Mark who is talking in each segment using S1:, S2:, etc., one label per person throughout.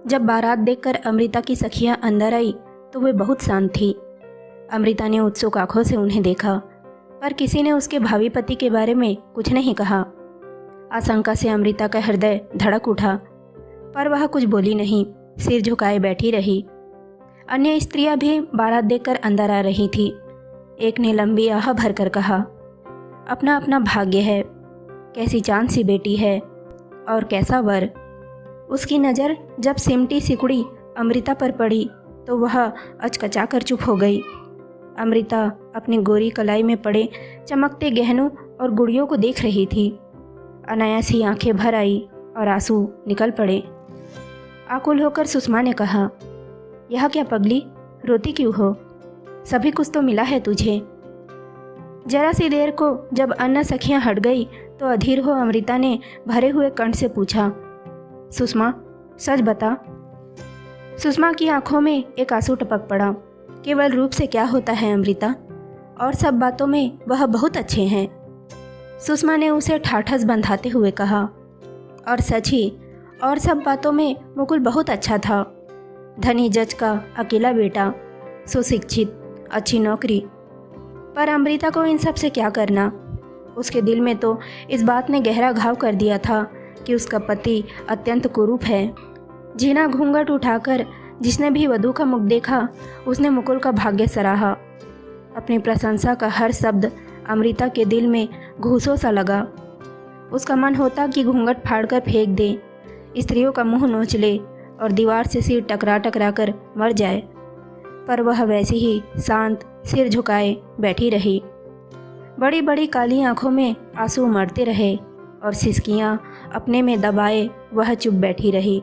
S1: जब बारात देखकर अमृता की सखियां अंदर आई तो वे बहुत शांत थी। अमृता ने उत्सुक आंखों से उन्हें देखा, पर किसी ने उसके भावी पति के बारे में कुछ नहीं कहा। आशंका से अमृता का हृदय धड़क उठा, पर वह कुछ बोली नहीं, सिर झुकाए बैठी रही। अन्य स्त्रियां भी बारात देखकर अंदर आ रही थी। एक ने लंबी आह भरकर कहा, अपना अपना भाग्य है, कैसी चांद सी बेटी है और कैसा वर। उसकी नज़र जब सिमटी सिकुड़ी अमृता पर पड़ी तो वह अचकचा कर चुप हो गई। अमृता अपनी गोरी कलाई में पड़े चमकते गहनों और गुड़ियों को देख रही थी। अनायास ही आंखें भर आई और आंसू निकल पड़े। आकुल होकर सुषमा ने कहा, यह क्या पगली, रोती क्यों हो? सभी कुछ तो मिला है तुझे। जरा सी देर को जब अन्य सखियां हट गई तो अधीर हो अमृता ने भरे हुए कंठ से पूछा, सुषमा सच बता। सुषमा की आंखों में एक आंसू टपक पड़ा। केवल रूप से क्या होता है अमृता, और सब बातों में वह बहुत अच्छे हैं। सुषमा ने उसे ठाठस बंधाते हुए कहा, और सच ही, और सब बातों में मुकुल बहुत अच्छा था। धनी जज का अकेला बेटा, सुशिक्षित, अच्छी नौकरी। पर अमृता को इन सब से क्या करना? उसके दिल में तो इस बात ने गहरा घाव कर दिया था कि उसका पति अत्यंत कुरूप है। जीना घूंघट उठाकर जिसने भी वधू का मुख देखा उसने मुकुल का भाग्य सराहा। अपनी प्रशंसा का हर शब्द अमृता के दिल में घूसों सा लगा। उसका मन होता कि घूंघट फाड़कर फेंक दे, स्त्रियों का मुंह नोच ले और दीवार से सिर टकरा टकरा कर मर जाए। पर वह वैसी ही शांत सिर झुकाए बैठी रही। बड़ी बड़ी काली आंखों में आंसू उमड़ते रहे और सिसकियां अपने में दबाए वह चुप बैठी रही।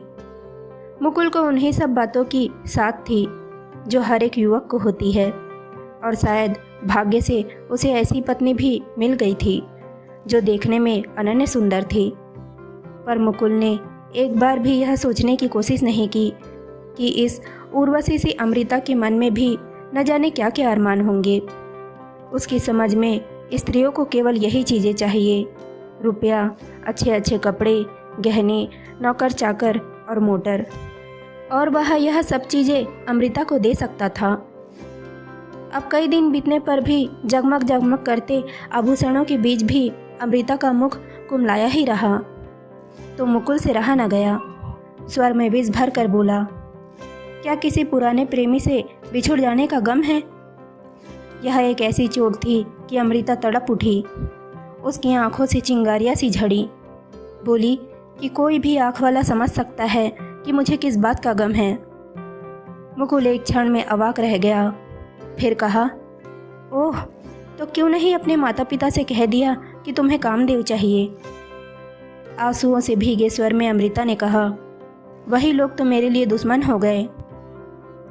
S1: मुकुल को उन्हीं सब बातों की साथ थी जो हर एक युवक को होती है, और शायद भाग्य से उसे ऐसी पत्नी भी मिल गई थी जो देखने में अनन्य सुंदर थी। पर मुकुल ने एक बार भी यह सोचने की कोशिश नहीं की कि इस उर्वशी सी अमृता के मन में भी न जाने क्या क्या अरमान होंगे। उसकी समझ में स्त्रियों को केवल यही चीज़ें चाहिए, रुपया, अच्छे अच्छे कपड़े, गहने, नौकर चाकर और मोटर, और वह यह सब चीज़ें अमृता को दे सकता था। अब कई दिन बीतने पर भी जगमग जगमग करते आभूषणों के बीच भी अमृता का मुख कुमलाया ही रहा। तो मुकुल से रहा न गया। स्वर में विष भर कर बोला, क्या किसी पुराने प्रेमी से बिछुड़ जाने का गम है? यह एक ऐसी चोट थी कि अमृता तड़प उठी। उसकी आंखों से चिंगारियाँ सी झड़ी। बोली कि कोई भी आँख वाला समझ सकता है कि मुझे किस बात का गम है। मुकुल एक क्षण में अवाक रह गया, फिर कहा, ओह, तो क्यों नहीं अपने माता पिता से कह दिया कि तुम्हें कामदेव चाहिए? आंसुओं से भीगे स्वर में अमृता ने कहा, वही लोग तो मेरे लिए दुश्मन हो गए।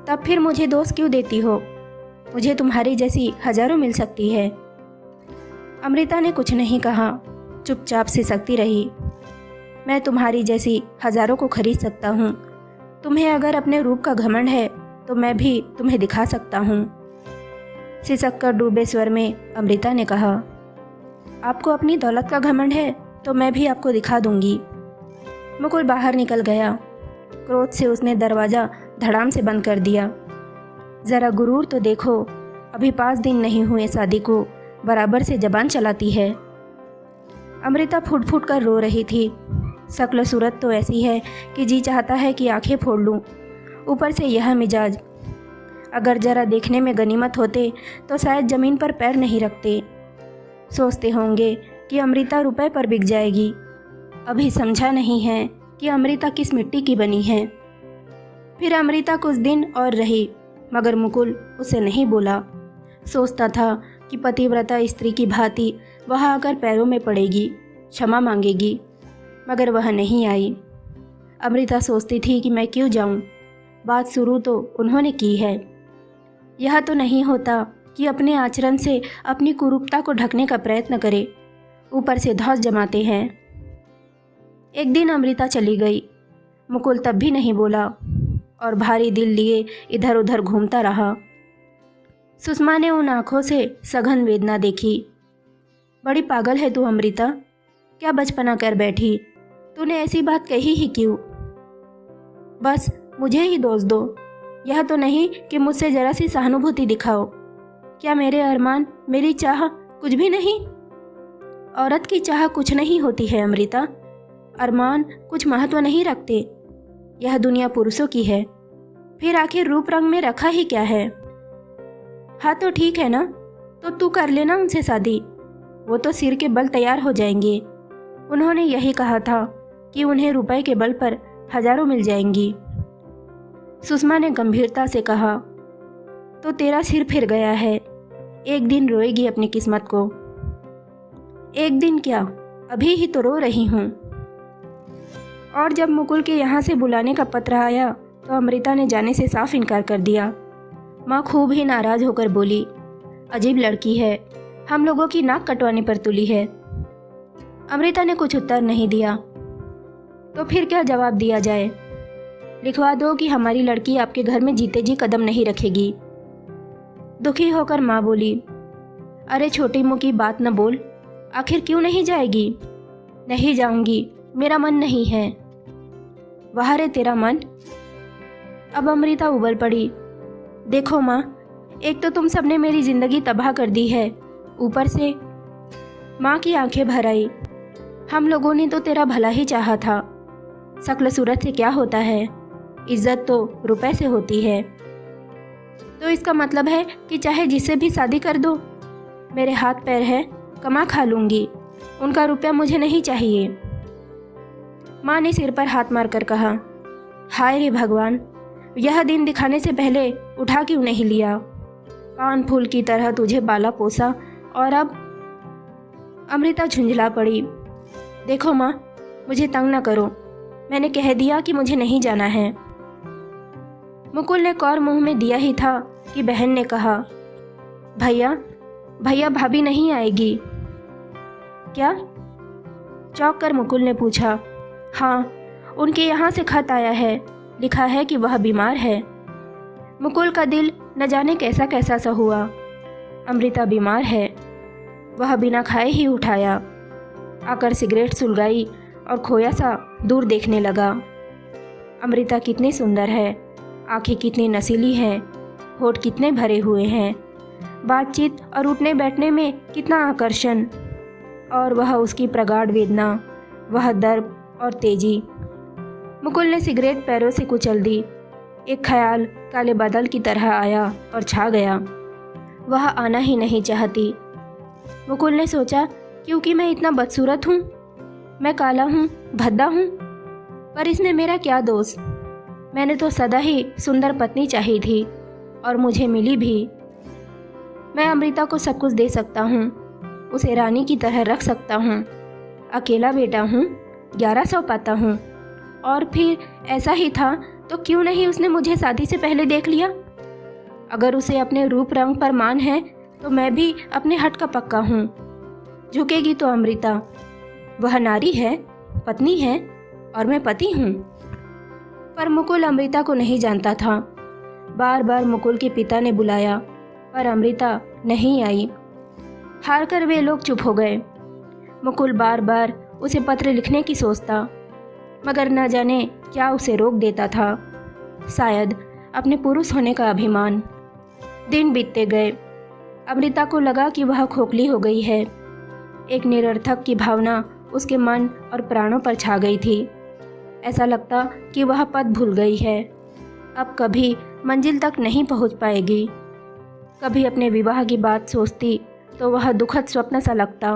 S1: तब फिर मुझे दोष क्यों देती हो? मुझे तुम्हारी जैसी हजारों मिल सकती है। अमृता ने कुछ नहीं कहा, चुपचाप सिसकती रही। मैं तुम्हारी जैसी हजारों को खरीद सकता हूँ। तुम्हें अगर अपने रूप का घमंड है तो मैं भी तुम्हें दिखा सकता हूँ। सिसक कर डूबे स्वर में अमृता ने कहा, आपको अपनी दौलत का घमंड है तो मैं भी आपको दिखा दूंगी। मुकुल बाहर निकल गया। क्रोध से उसने दरवाज़ा धड़ाम से बंद कर दिया। ज़रा गुरूर तो देखो, अभी 5 दिन नहीं हुए शादी को, बराबर से जबान चलाती है। अमृता फूट फूट कर रो रही थी। शक्ल सूरत तो ऐसी है कि जी चाहता है कि आंखें फोड़ लूं। ऊपर से यह मिजाज, अगर ज़रा देखने में गनीमत होते तो शायद ज़मीन पर पैर नहीं रखते। सोचते होंगे कि अमृता रुपए पर बिक जाएगी। अभी समझा नहीं है कि अमृता किस मिट्टी की बनी है। फिर अमृता कुछ दिन और रही, मगर मुकुल उसे नहीं बोला। सोचता था कि पतिव्रता स्त्री की भांति वह आकर पैरों में पड़ेगी, क्षमा मांगेगी, मगर वह नहीं आई। अमृता सोचती थी कि मैं क्यों जाऊं? बात शुरू तो उन्होंने की है। यह तो नहीं होता कि अपने आचरण से अपनी कुरूपता को ढकने का प्रयत्न करे, ऊपर से धौस जमाते हैं। एक दिन अमृता चली गई। मुकुल तब भी नहीं बोला और भारी दिल लिए इधर उधर घूमता रहा। सुषमा ने उन आँखों से सघन वेदना देखी। बड़ी पागल है तू अमृता, क्या बचपना कर बैठी? तूने ऐसी बात कही ही क्यों? बस मुझे ही दोष दो। यह तो नहीं कि मुझसे जरा सी सहानुभूति दिखाओ। क्या मेरे अरमान, मेरी चाह कुछ भी नहीं? औरत की चाह कुछ नहीं होती है अमृता। अरमान कुछ महत्व नहीं रखते। यह दुनिया पुरुषों की है। फिर आखिर रूप रंग में रखा ही क्या है? हाँ तो ठीक है ना, तो तू कर लेना उनसे शादी। वो तो सिर के बल तैयार हो जाएंगे। उन्होंने यही कहा था कि उन्हें रुपए के बल पर हजारों मिल जाएंगी। सुषमा ने गंभीरता से कहा, तो तेरा सिर फिर गया है। एक दिन रोएगी अपनी किस्मत को। एक दिन क्या, अभी ही तो रो रही हूँ। और जब मुकुल के यहाँ से बुलाने का पत्र आया तो अमृता ने जाने से साफ इनकार कर दिया। माँ खूब ही नाराज होकर बोली, अजीब लड़की है, हम लोगों की नाक कटवाने पर तुली है। अमृता ने कुछ उत्तर नहीं दिया। तो फिर क्या जवाब दिया जाए? लिखवा दो कि हमारी लड़की आपके घर में जीते जी कदम नहीं रखेगी। दुखी होकर माँ बोली, अरे छोटी मुँह की बात न बोल, आखिर क्यों नहीं जाएगी? नहीं जाऊंगी, मेरा मन नहीं है। वाह रे तेरा मन। अब अमृता उबल पड़ी। देखो माँ, एक तो तुम सबने मेरी जिंदगी तबाह कर दी है, ऊपर से। माँ की आंखें भर आई। हम लोगों ने तो तेरा भला ही चाहा था। शक्ल सूरत से क्या होता है, इज्जत तो रुपए से होती है। तो इसका मतलब है कि चाहे जिससे भी शादी कर दो। मेरे हाथ पैर है, कमा खा लूंगी, उनका रुपया मुझे नहीं चाहिए। माँ ने सिर पर हाथ मारकर कहा, हाय रे भगवान, यह दिन दिखाने से पहले उठा क्यों नहीं लिया? कान फूल की तरह तुझे पाला पोसा और अब। अमृता झुंझला पड़ी। देखो माँ, मुझे तंग न करो, मैंने कह दिया कि मुझे नहीं जाना है। मुकुल ने कौर मुंह में दिया ही था कि बहन ने कहा, भैया भैया भाभी नहीं आएगी क्या? चौंक कर मुकुल ने पूछा। हाँ, उनके यहाँ से खत आया है, लिखा है कि वह बीमार है। मुकुल का दिल न जाने कैसा कैसा सा हुआ। अमृता बीमार है। वह बिना खाए ही उठाया, आकर सिगरेट सुलगाई और खोया सा दूर देखने लगा। अमृता कितनी सुंदर है, आंखें कितनी नसीली हैं, होठ कितने भरे हुए हैं, बातचीत और उठने बैठने में कितना आकर्षण, और वह उसकी प्रगाढ़ वेदना, वह दर्द और तेजी। मुकुल ने सिगरेट पैरों से कुचल दी। एक ख्याल काले बादल की तरह आया और छा गया। वह आना ही नहीं चाहती। मुकुल ने सोचा, क्योंकि मैं इतना बदसूरत हूँ, मैं काला हूँ, भद्दा हूँ, पर इसमें मेरा क्या दोष? मैंने तो सदा ही सुंदर पत्नी चाही थी और मुझे मिली भी। मैं अमृता को सब कुछ दे सकता हूँ, उसे रानी की तरह रख सकता हूँ। अकेला बेटा हूँ, 1100 पाता हूँ। और फिर ऐसा ही था तो क्यों नहीं उसने मुझे शादी से पहले देख लिया? अगर उसे अपने रूप रंग पर मान है तो मैं भी अपने हट का पक्का हूँ। झुकेगी तो अमृता। वह नारी है, पत्नी है, और मैं पति हूँ। पर मुकुल अमृता को नहीं जानता था। बार बार मुकुल के पिता ने बुलाया, पर अमृता नहीं आई। हार कर वे लोग चुप हो गए। मुकुल बार बार उसे पत्र लिखने की सोचता, मगर न जाने क्या उसे रोक देता था। शायद अपने पुरुष होने का अभिमान। दिन बीतते गए। अमृता को लगा कि वह खोखली हो गई है। एक निरर्थक की भावना उसके मन और प्राणों पर छा गई थी। ऐसा लगता कि वह पथ भूल गई है, अब कभी मंजिल तक नहीं पहुंच पाएगी। कभी अपने विवाह की बात सोचती तो वह दुखद स्वप्न सा लगता।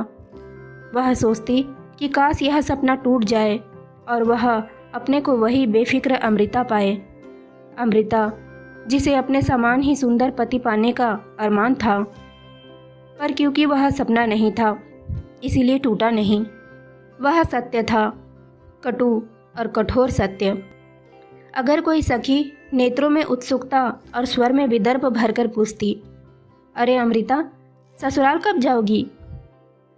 S1: वह सोचती कि काश यह सपना टूट जाए और वह अपने को वही बेफिक्र अमृता पाए। अमृता जिसे अपने समान ही सुंदर पति पाने का अरमान था, पर क्योंकि वह सपना नहीं था इसीलिए टूटा नहीं। वह सत्य था, कटु और कठोर सत्य। अगर कोई सखी नेत्रों में उत्सुकता और स्वर में विदर्भ भरकर पूछती, अरे अमृता, ससुराल कब जाओगी?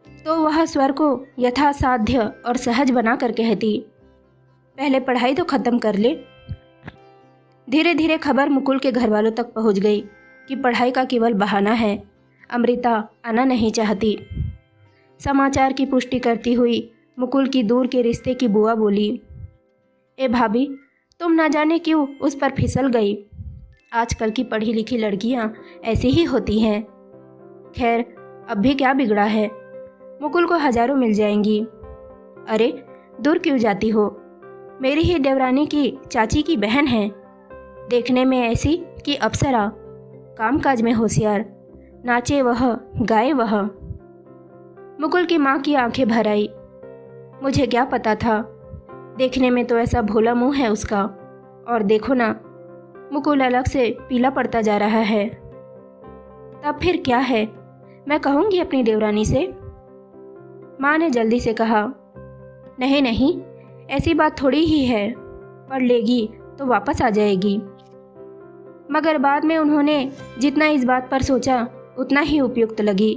S1: तो वह स्वर को यथासाध्य और सहज बना कर कहती, पहले पढ़ाई तो ख़त्म कर ले। धीरे धीरे खबर मुकुल के घर वालों तक पहुंच गई कि पढ़ाई का केवल बहाना है, अमृता आना नहीं चाहती। समाचार की पुष्टि करती हुई मुकुल की दूर के रिश्ते की बुआ बोली, ए भाभी, तुम ना जाने क्यों उस पर फिसल गई। आजकल की पढ़ी लिखी लड़कियां ऐसी ही होती हैं। खैर, अब भी क्या बिगड़ा है, मुकुल को हजारों मिल जाएंगी। अरे दूर क्यों जाती हो, मेरी ही देवरानी की चाची की बहन है, देखने में ऐसी कि अप्सरा, कामकाज में होशियार, नाचे वह गाए वह। मुकुल की माँ की आंखें भर आई। मुझे क्या पता था, देखने में तो ऐसा भोला मुंह है उसका, और देखो ना, मुकुल अलग से पीला पड़ता जा रहा है। तब फिर क्या है, मैं कहूँगी अपनी देवरानी से। माँ ने जल्दी से कहा, नहीं नहीं, ऐसी बात थोड़ी ही है, पढ़ लेगी तो वापस आ जाएगी। मगर बाद में उन्होंने जितना इस बात पर सोचा उतना ही उपयुक्त लगी।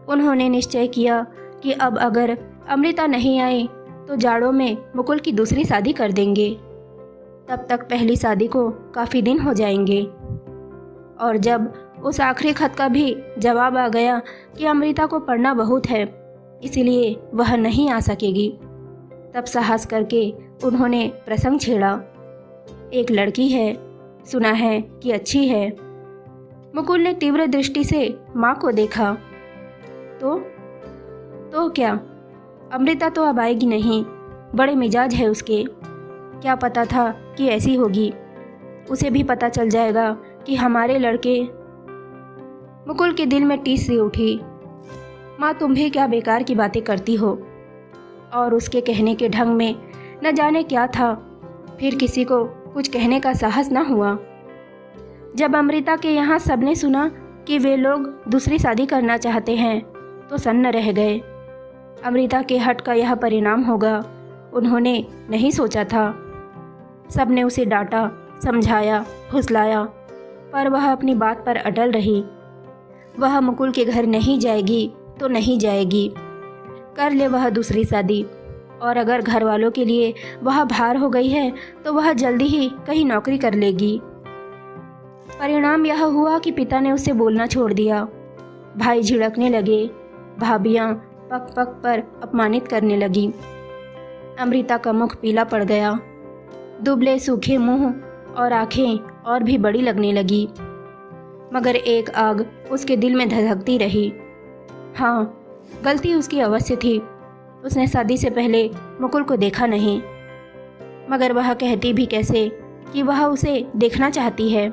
S1: उन्होंने निश्चय किया कि अब अगर अमृता नहीं आई तो जाड़ों में मुकुल की दूसरी शादी कर देंगे। तब तक पहली शादी को काफ़ी दिन हो जाएंगे। और जब उस आखिरी खत का भी जवाब आ गया कि अमृता को पढ़ना बहुत है, इसलिए वह नहीं आ सकेगी, तब साहस करके उन्होंने प्रसंग छेड़ा। एक लड़की है, सुना है कि अच्छी है। मुकुल ने तीव्र दृष्टि से माँ को देखा। तो क्या, अमृता तो अब आएगी नहीं, बड़े मिजाज है उसके। क्या पता था कि ऐसी होगी, उसे भी पता चल जाएगा कि हमारे लड़के। मुकुल के दिल में टीस सी उठी। माँ, तुम भी क्या बेकार की बातें करती हो। और उसके कहने के ढंग में न जाने क्या था, फिर किसी को कुछ कहने का साहस न हुआ। जब अमृता के यहाँ सबने सुना कि वे लोग दूसरी शादी करना चाहते हैं तो सन्न रह गए। अमृता के हट का यह परिणाम होगा, उन्होंने नहीं सोचा था। सबने उसे डांटा, समझाया, फुसलाया, पर वह अपनी बात पर अटल रही। वह मुकुल के घर नहीं जाएगी तो नहीं जाएगी, कर ले वह दूसरी शादी, और अगर घर वालों के लिए वह भार हो गई है तो वह जल्दी ही कहीं नौकरी कर लेगी। परिणाम यह हुआ कि पिता ने उसे बोलना छोड़ दिया। भाई झिड़कने लगे, भाभियाँ पग पग पर अपमानित करने लगी। अमृता का मुख पीला पड़ गया, दुबले सूखे मुंह और आंखें और भी बड़ी लगने लगी। मगर एक आग उसके दिल में धधकती रही। हाँ, गलती उसकी अवश्य थी, उसने शादी से पहले मुकुल को देखा नहीं। मगर वह कहती भी कैसे कि वह उसे देखना चाहती है।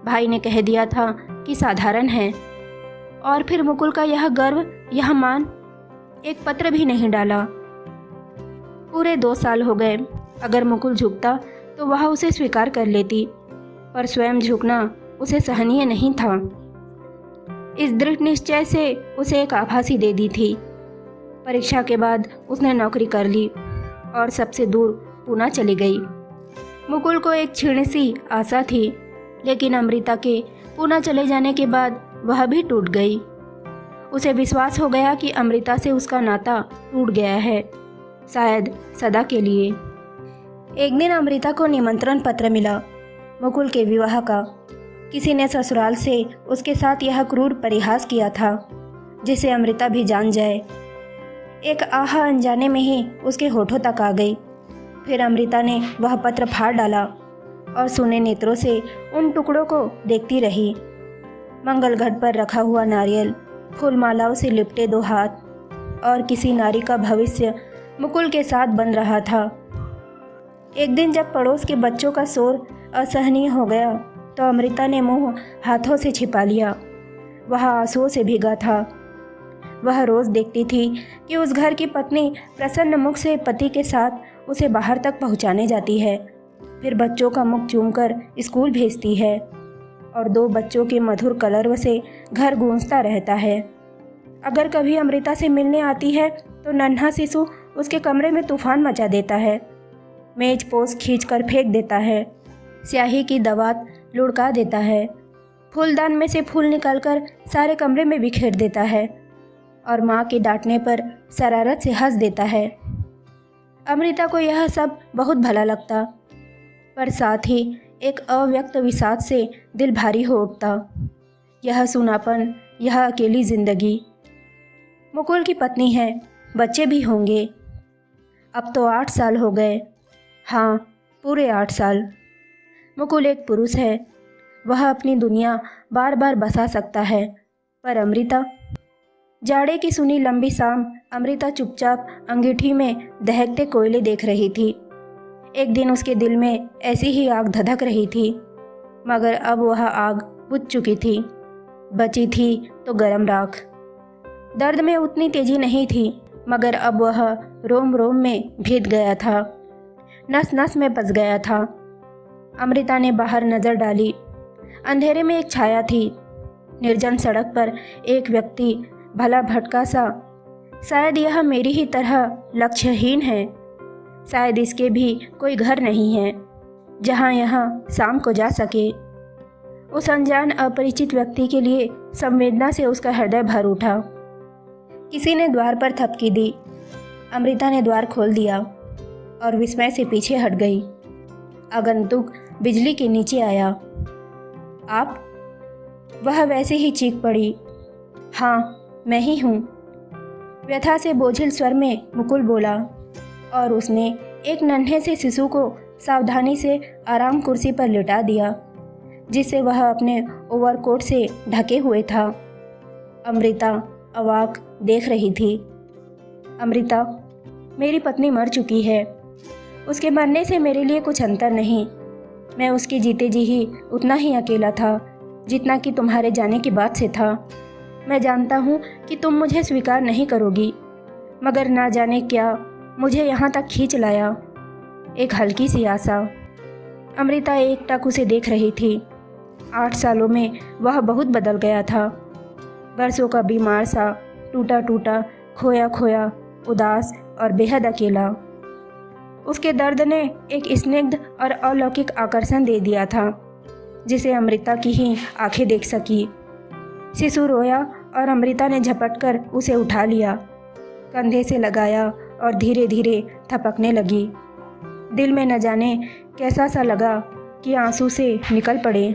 S1: भाई ने कह दिया था कि साधारण है, और फिर मुकुल का यह गर्व, यह मान, एक पत्र भी नहीं डाला। पूरे 2 साल हो गए। अगर मुकुल झुकता तो वह उसे स्वीकार कर लेती, पर स्वयं झुकना उसे सहनीय नहीं था। इस दृढ़ निश्चय से उसे एक आभासी दे दी थी। परीक्षा के बाद उसने नौकरी कर ली और सबसे दूर पूना चली गई। मुकुल को एक क्षीण सी आशा थी, लेकिन अमृता के पूना चले जाने के बाद वह भी टूट गई। उसे विश्वास हो गया कि अमृता से उसका नाता टूट गया है, शायद सदा के लिए। एक दिन अमृता को निमंत्रण पत्र मिला, मुकुल के विवाह का। किसी ने ससुराल से उसके साथ यह क्रूर परिहास किया था, जिसे अमृता भी जान जाए। एक आह अनजाने में ही उसके होठों तक आ गई। फिर अमृता ने वह पत्र फाड़ डाला और सूने नेत्रों से उन टुकड़ों को देखती रही। मंगल घट पर रखा हुआ नारियल, फूलमालाओं से लिपटे 2 हाथ, और किसी नारी का भविष्य मुकुल के साथ बन रहा था। एक दिन जब पड़ोस के बच्चों का शोर असहनीय हो गया तो अमृता ने मुंह हाथों से छिपा लिया। वह आंसुओं से भीगा था। वह रोज़ देखती थी कि उस घर की पत्नी प्रसन्न मुख से पति के साथ उसे बाहर तक पहुंचाने जाती है, फिर बच्चों का मुख चूमकर स्कूल भेजती है, और 2 बच्चों के मधुर कलरव से घर गूंजता रहता है। अगर कभी अमृता से मिलने आती है तो नन्हा शिशु उसके कमरे में तूफान मचा देता है, मेज पोस खींचकर फेंक देता है, स्याही की दवात लुढ़का देता है, फूलदान में से फूल निकालकर सारे कमरे में बिखेर देता है, और माँ के डांटने पर शरारत से हंस देता है। अमृता को यह सब बहुत भला लगता, पर साथ ही एक अव्यक्त विषाद से दिल भारी हो उठता। यह सूनापन, यह अकेली जिंदगी। मुकुल की पत्नी है, बच्चे भी होंगे। अब तो 8 साल हो गए। हाँ, पूरे 8 साल। मुकुल एक पुरुष है, वह अपनी दुनिया बार बार बसा सकता है, पर अमृता। जाड़े की सुनी लंबी शाम अमृता चुपचाप अंगीठी में दहकते कोयले देख रही थी। एक दिन उसके दिल में ऐसी ही आग धधक रही थी, मगर अब वह आग बुझ चुकी थी। बची थी तो गरम राख। दर्द में उतनी तेजी नहीं थी, मगर अब वह रोम रोम में भीग गया था, नस नस में बस गया था। अमृता ने बाहर नज़र डाली। अंधेरे में एक छाया थी। निर्जन सड़क पर एक व्यक्ति, भला भटका सा। शायद यह मेरी ही तरह लक्ष्यहीन है। शायद इसके भी कोई घर नहीं है जहाँ यह शाम को जा सके। उस अनजान अपरिचित व्यक्ति के लिए संवेदना से उसका हृदय भर उठा। किसी ने द्वार पर थपकी दी। अमृता ने द्वार खोल दिया और विस्मय से पीछे हट गई। आगंतुक बिजली के नीचे आया। आप? वह वैसे ही चीख पड़ी। हाँ, मैं ही हूँ, व्यथा से बोझिल स्वर में मुकुल बोला, और उसने एक नन्हे से शिशु को सावधानी से आराम कुर्सी पर लिटा दिया, जिसे वह अपने ओवरकोट से ढके हुए था। अमृता अवाक देख रही थी। अमृता, मेरी पत्नी मर चुकी है। उसके मरने से मेरे लिए कुछ अंतर नहीं। मैं उसके जीते जी ही उतना ही अकेला था जितना कि तुम्हारे जाने के बाद से था। मैं जानता हूँ कि तुम मुझे स्वीकार नहीं करोगी, मगर ना जाने क्या मुझे यहाँ तक खींच लाया। एक हल्की सी आशा। अमृता एकटक उसे देख रही थी। 8 सालों में वह बहुत बदल गया था। बरसों का बीमार सा, टूटा टूटा, खोया खोया, उदास और बेहद अकेला। उसके दर्द ने एक स्निग्ध और अलौकिक आकर्षण दे दिया था, जिसे अमृता की ही आंखें देख सकी। शिशु रोया और अमृता ने झपटकर उसे उठा लिया, कंधे से लगाया और धीरे धीरे थपकने लगी। दिल में न जाने कैसा सा लगा कि आंसू से निकल पड़े।